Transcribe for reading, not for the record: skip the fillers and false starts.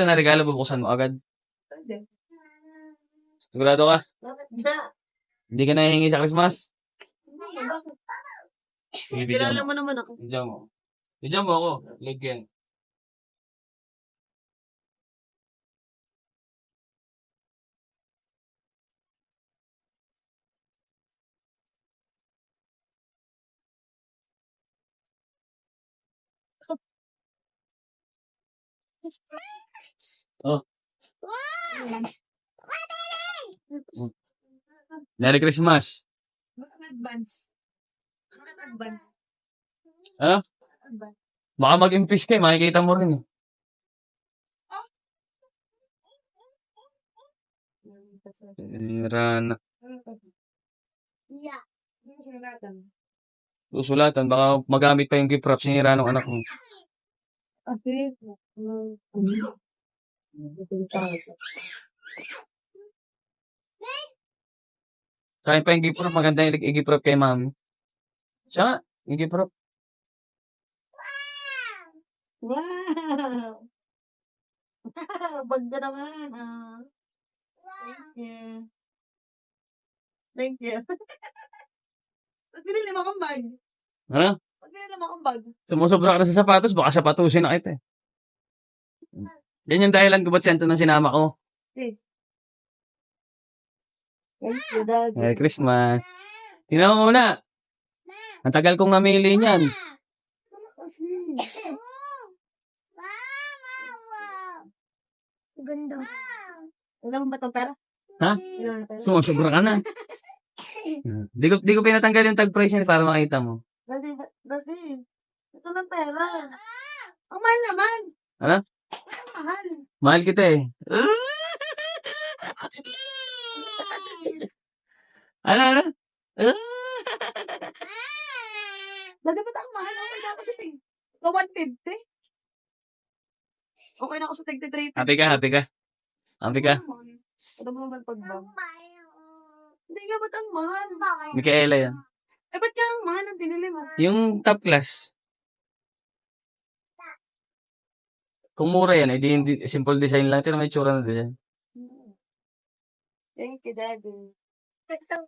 ito na regalo, bubuksan mo agad. Hindi. Sigurado ka? Bakit na? Hindi ka nahihingi sa Christmas? Bakit? Bibigyan Kilala mo. mo naman ako. Bibigyan mo. Bibigyan mo ako. Ligyan. Oh. Merry Christmas. Bakit advance? Bakit advance? Ano? Advance. Baka mag-impis ka, makikita mo rin. Rana. Yeah. Ano sinulatan? Susulatan, baka magamit pa yung gift wrap sinira ng anak mo. Ah, sige. Kaya pa yung gift wrap, maganda yung gift wrap kay mami. Siya nga, yung gift wrap. Wow! Bag ka naman. Ah. Thank you. Thank you. Ba't binili mo akong bag? Ano? Ba't binili mo akong bag? Sumusobra ka na sa sapatos, baka sapatusin na kita eh. Yan yung dahilan ko ba't sento ng sinama ko. Okay. Thank you, Daddy. Merry Christmas. Tingnan mo muna. Ang tagal kong namili niyan. Kasi. Ganda. Wala mo ba itong pera? Ha? Wala mo pera? Sumusobra ka na. Di ko pinatanggal yung tag price niya para makita mo. Daddy, ito lang pera. Ang mahal naman. Ano? Ang mahal. Mahal kita eh. Ano? Daddy, ba't ang mahal? Okay na ako sa tig. 150. Okay na ako sa tig 350. Happy ka? Happy ka? Ito mo naman pagbag. Hindi ka, ba't ang mahal? Micaela yan. Eh, ba't ka ang mahal ang pinili mo? Yung top class. Kung mura yan, hindi simple design lang. Tira may tsura na din yan. Thank you, Daddy. Ito,